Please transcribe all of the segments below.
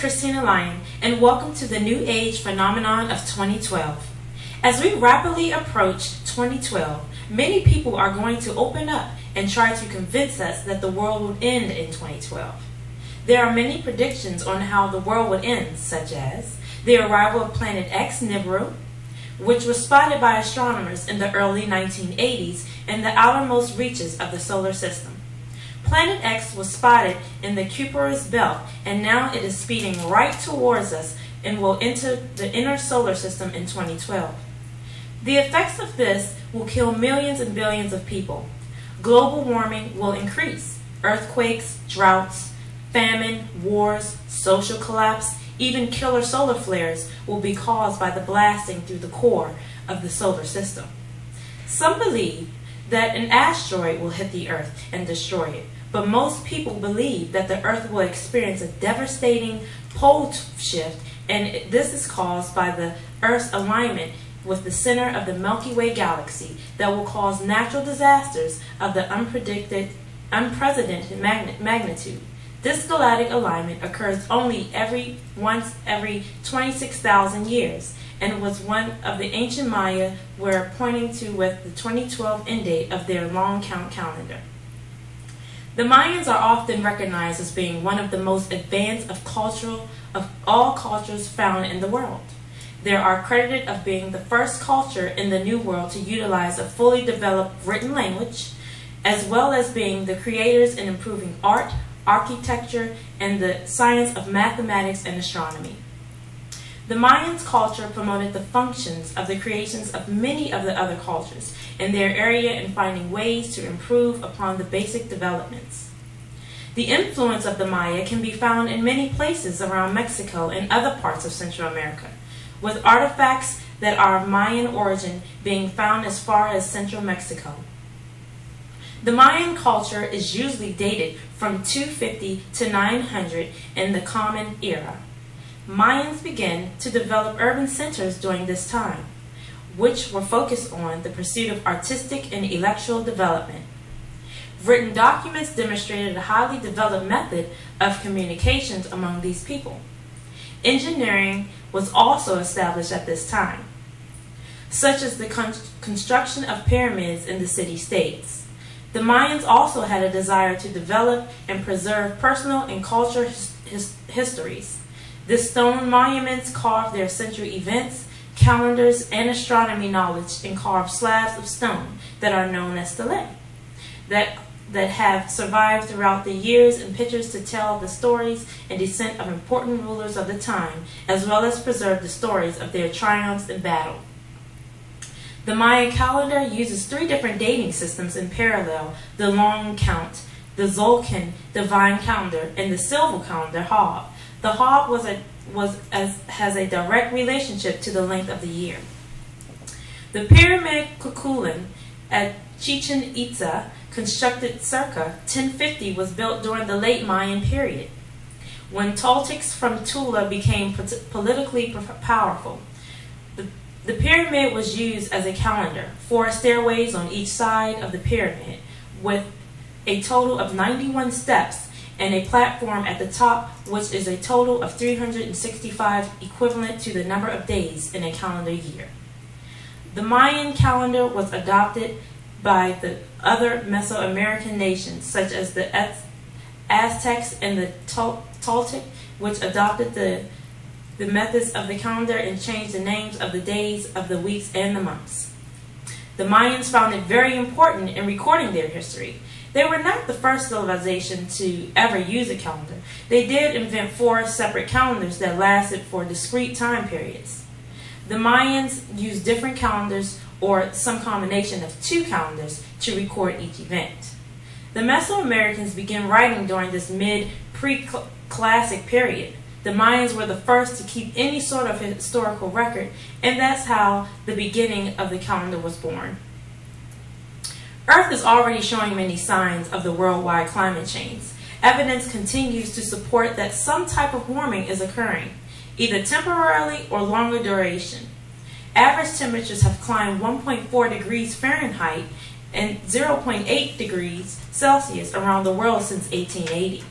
Christina Lyon, and welcome to the New Age phenomenon of 2012. As we rapidly approach 2012, many people are going to open up and try to convince us that the world will end in 2012. There are many predictions on how the world would end, such as the arrival of Planet X Nibiru, which was spotted by astronomers in the early 1980s in the outermost reaches of the solar system. Planet X was spotted in the Kuiper's belt, and now it is speeding right towards us and will enter the inner solar system in 2012. The effects of this will kill millions and billions of people. Global warming will increase. Earthquakes, droughts, famine, wars, social collapse, even killer solar flares will be caused by the blasting through the core of the solar system. Some believe that an asteroid will hit the Earth and destroy it, but most people believe that the Earth will experience a devastating pole shift, and this is caused by the Earth's alignment with the center of the Milky Way galaxy that will cause natural disasters of the unprecedented magnitude. This galactic alignment occurs only once every 26,000 years, and was one of the ancient Maya were pointing to with the 2012 end date of their long count calendar. The Mayans are often recognized as being one of the most advanced of all cultures found in the world. They are credited of being the first culture in the New World to utilize a fully developed written language, as well as being the creators in improving art, architecture, and the science of mathematics and astronomy. The Mayans' culture promoted the functions of the creations of many of the other cultures in their area and finding ways to improve upon the basic developments. The influence of the Maya can be found in many places around Mexico and other parts of Central America, with artifacts that are of Mayan origin being found as far as central Mexico. The Mayan culture is usually dated from 250 to 900 in the Common Era. Mayans began to develop urban centers during this time, which were focused on the pursuit of artistic and intellectual development. Written documents demonstrated a highly developed method of communications among these people. Engineering was also established at this time, such as the construction of pyramids in the city-states. The Mayans also had a desire to develop and preserve personal and cultural histories. The stone monuments carved their century events, calendars, and astronomy knowledge in carved slabs of stone that are known as stelae, that have survived throughout the years, and pictures to tell the stories and descent of important rulers of the time, as well as preserve the stories of their triumphs in battle. The Maya calendar uses 3 different dating systems in parallel: the long count, the Zolkin divine calendar, and the silver calendar Hab. The Hab has a direct relationship to the length of the year. The pyramid Kukulkan at Chichen Itza, constructed circa 1050, was built during the late Mayan period, when Toltecs from Tula became politically powerful. The pyramid was used as a calendar, 4 stairways on each side of the pyramid, with a total of 91 steps, and a platform at the top, which is a total of 365, equivalent to the number of days in a calendar year. The Mayan calendar was adopted by the other Mesoamerican nations, such as the Aztecs and the Toltec, which adopted the methods of the calendar and changed the names of the days, of the weeks, and the months. The Mayans found it very important in recording their history. They were not the first civilization to ever use a calendar. They did invent 4 separate calendars that lasted for discrete time periods. The Mayans used different calendars, or some combination of 2 calendars, to record each event. The Mesoamericans began writing during this mid-pre-classic period. The Mayans were the first to keep any sort of historical record, and that's how the beginning of the calendar was born. Earth is already showing many signs of the worldwide climate change. Evidence continues to support that some type of warming is occurring, either temporarily or longer duration. Average temperatures have climbed 1.4 degrees Fahrenheit and 0.8 degrees Celsius around the world since 1880.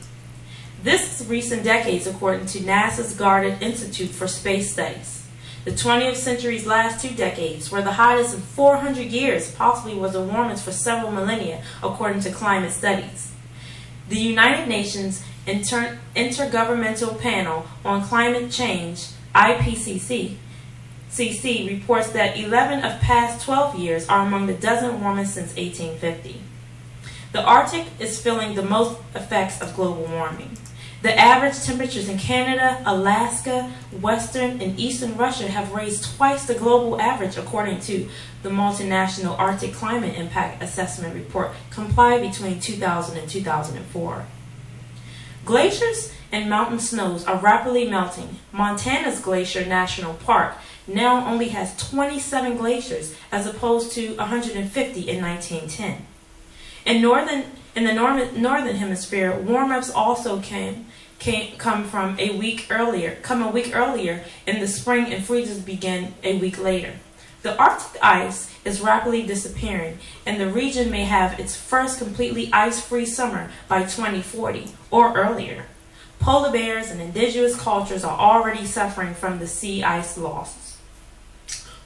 This is recent decades according to NASA's Goddard Institute for Space Studies. The 20th century's last 2 decades were the hottest in 400 years, possibly was the warmest for several millennia, according to climate studies. The United Nations Intergovernmental Panel on Climate Change, IPCC, reports that 11 of past 12 years are among the dozen warmest since 1850. The Arctic is feeling the most effects of global warming. The average temperatures in Canada, Alaska, western and eastern Russia have raised twice the global average, according to the multinational Arctic Climate Impact Assessment Report compiled between 2000 and 2004. Glaciers and mountain snows are rapidly melting. Montana's Glacier National Park now only has 27 glaciers as opposed to 150 in 1910. In the northern hemisphere, warm-ups also come a week earlier in the spring, and freezes begin a week later. The Arctic ice is rapidly disappearing, and the region may have its first completely ice-free summer by 2040 or earlier. Polar bears and indigenous cultures are already suffering from the sea ice loss.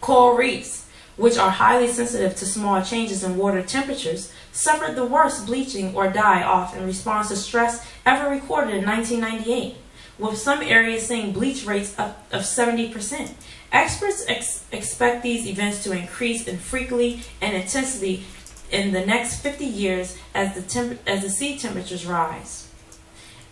Coral reefs, which are highly sensitive to small changes in water temperatures, suffered the worst bleaching or die off in response to stress ever recorded in 1998, with some areas seeing bleach rates of 70%. Experts expect these events to increase in frequency and intensity in the next 50 years as the sea temperatures rise.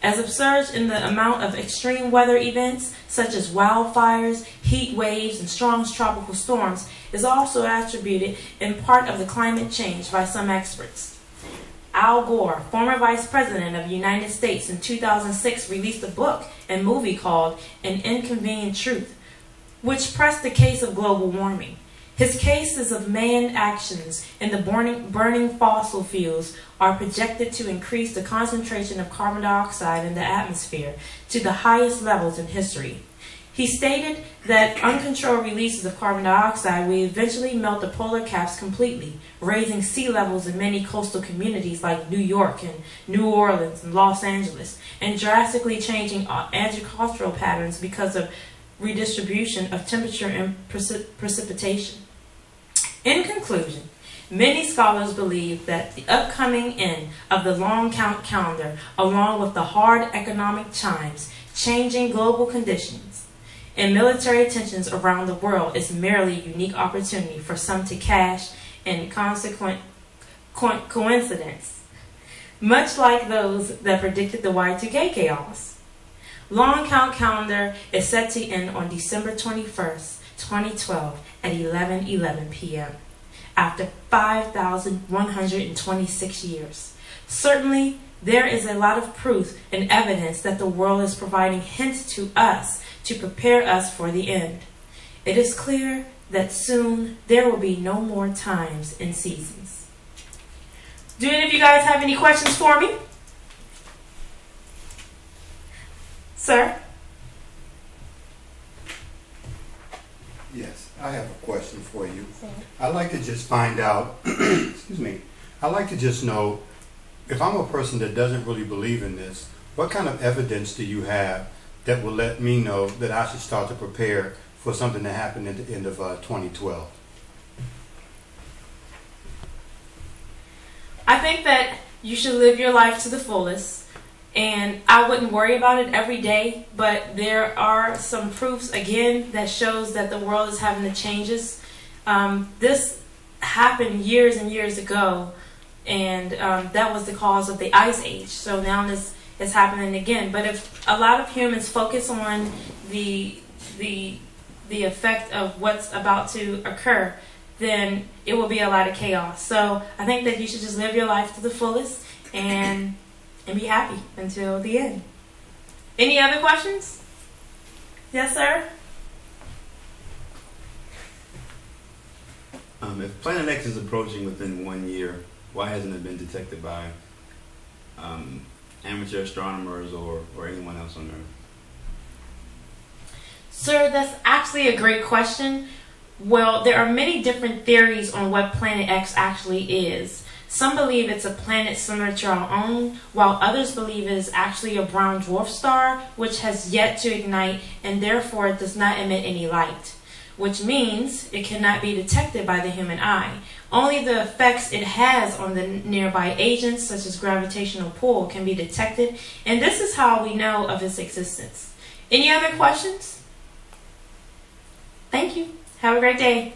As a surge in the amount of extreme weather events, such as wildfires, heat waves, and strong tropical storms, is also attributed in part of the climate change by some experts. Al Gore, former Vice President of the United States, in 2006 released a book and movie called An Inconvenient Truth, which pressed the case of global warming. His cases of man actions in the burning fossil fuels are projected to increase the concentration of carbon dioxide in the atmosphere to the highest levels in history. He stated that uncontrolled releases of carbon dioxide will eventually melt the polar caps completely, raising sea levels in many coastal communities like New York and New Orleans and Los Angeles, and drastically changing agricultural patterns because of redistribution of temperature and precipitation. In conclusion, many scholars believe that the upcoming end of the long count calendar, along with the hard economic times, changing global conditions, and military tensions around the world is merely a unique opportunity for some to cash in consequent coincidence, much like those that predicted the Y2K chaos. Long count calendar is set to end on December 21st, 2012 at 11:11 p.m. after 5,126 years. Certainly, there is a lot of proof and evidence that the world is providing hints to us to prepare us for the end. It is clear that soon there will be no more times and seasons. Do any of you guys have any questions for me? Sir? Yes, I have a question for you. I'd like to just find out, excuse me, I'd like to just know, if I'm a person that doesn't really believe in this, what kind of evidence do you have that will let me know that I should start to prepare for something to happen at the end of 2012? I think that you should live your life to the fullest. And I wouldn't worry about it every day, but there are some proofs, again, that shows that the world is having the changes. This happened years and years ago, and that was the cause of the Ice Age. So now this is happening again. But if a lot of humans focus on the effect of what's about to occur, then it will be a lot of chaos. So I think that you should just live your life to the fullest and be happy until the end. Any other questions? Yes, sir? If Planet X is approaching within 1 year, why hasn't it been detected by amateur astronomers or anyone else on Earth? Sir, that's actually a great question. Well, there are many different theories on what Planet X actually is. Some believe it's a planet similar to our own, while others believe it is actually a brown dwarf star, which has yet to ignite and therefore does not emit any light, which means it cannot be detected by the human eye. Only the effects it has on the nearby agents, such as gravitational pull, can be detected, and this is how we know of its existence. Any other questions? Thank you. Have a great day.